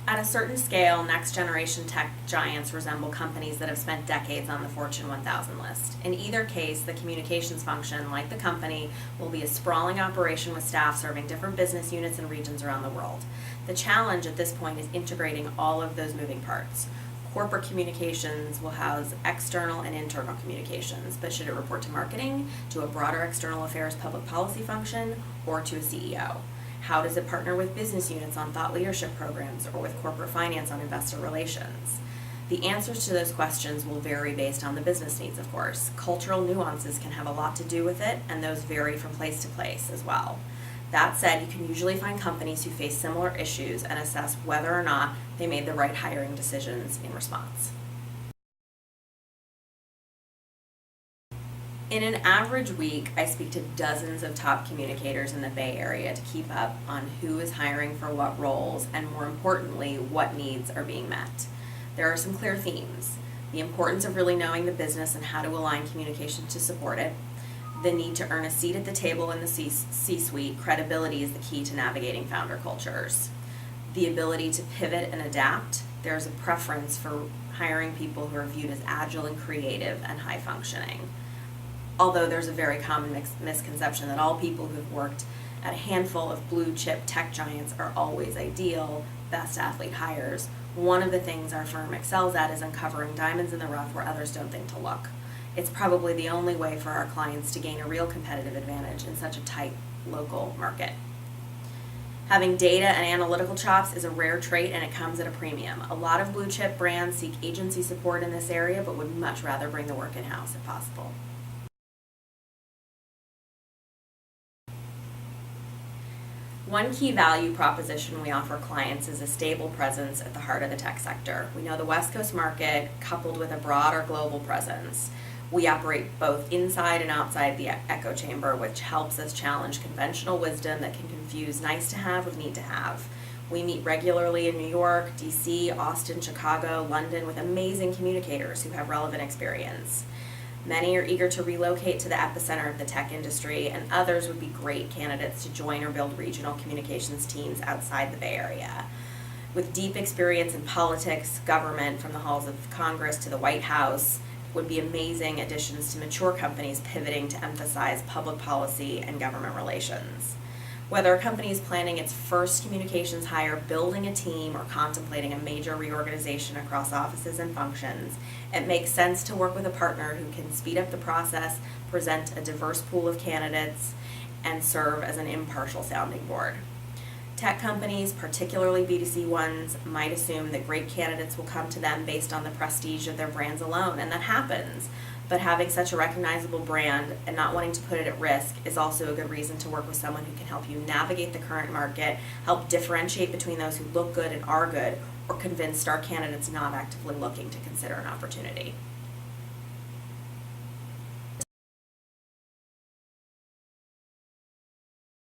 At a certain scale, next-generation tech giants resemble companies that have spent decades on the Fortune 1000 list. In either case, the communications function, like the company, will be a sprawling operation with staff serving different business units and regions around the world. The challenge at this point is integrating all of those moving parts. Corporate communications will house external and internal communications, but should it report to marketing, to a broader external affairs public policy function, or to a CEO? How does it partner with business units on thought leadership programs or with corporate finance on investor relations? The answers to those questions will vary based on the business needs, of course. Cultural nuances can have a lot to do with it, and those vary from place to place as well. That said, you can usually find companies who face similar issues and assess whether or not they made the right hiring decisions in response. In an average week, I speak to dozens of top communicators in the Bay Area to keep up on who is hiring for what roles and, more importantly, what needs are being met. There are some clear themes: the importance of really knowing the business and how to align communication to support it, the need to earn a seat at the table in the C-suite. Credibility is the key to navigating founder cultures. The ability to pivot and adapt. There's a preference for hiring people who are viewed as agile and creative and high functioning. Although there's a very common misconception that all people who've worked at a handful of blue chip tech giants are always ideal, best athlete hires. One of the things our firm excels at is uncovering diamonds in the rough where others don't think to look. It's probably the only way for our clients to gain a real competitive advantage in such a tight local market. Having data and analytical chops is a rare trait, and it comes at a premium. A lot of blue chip brands seek agency support in this area but would much rather bring the work in-house if possible. One key value proposition we offer clients is a stable presence at the heart of the tech sector. We know the West Coast market, coupled with a broader global presence. We operate both inside and outside the echo chamber, which helps us challenge conventional wisdom that can confuse nice to have with need to have. We meet regularly in New York, DC, Austin, Chicago, London with amazing communicators who have relevant experience. Many are eager to relocate to the epicenter of the tech industry, and others would be great candidates to join or build regional communications teams outside the Bay Area. With deep experience in politics, government, from the halls of Congress to the White House, would be amazing additions to mature companies pivoting to emphasize public policy and government relations. Whether a company is planning its first communications hire, building a team, or contemplating a major reorganization across offices and functions, it makes sense to work with a partner who can speed up the process, present a diverse pool of candidates, and serve as an impartial sounding board. Tech companies, particularly B2C ones, might assume that great candidates will come to them based on the prestige of their brands alone, and that happens. But having such a recognizable brand and not wanting to put it at risk is also a good reason to work with someone who can help you navigate the current market, help differentiate between those who look good and are good, or convince star candidates not actively looking to consider an opportunity.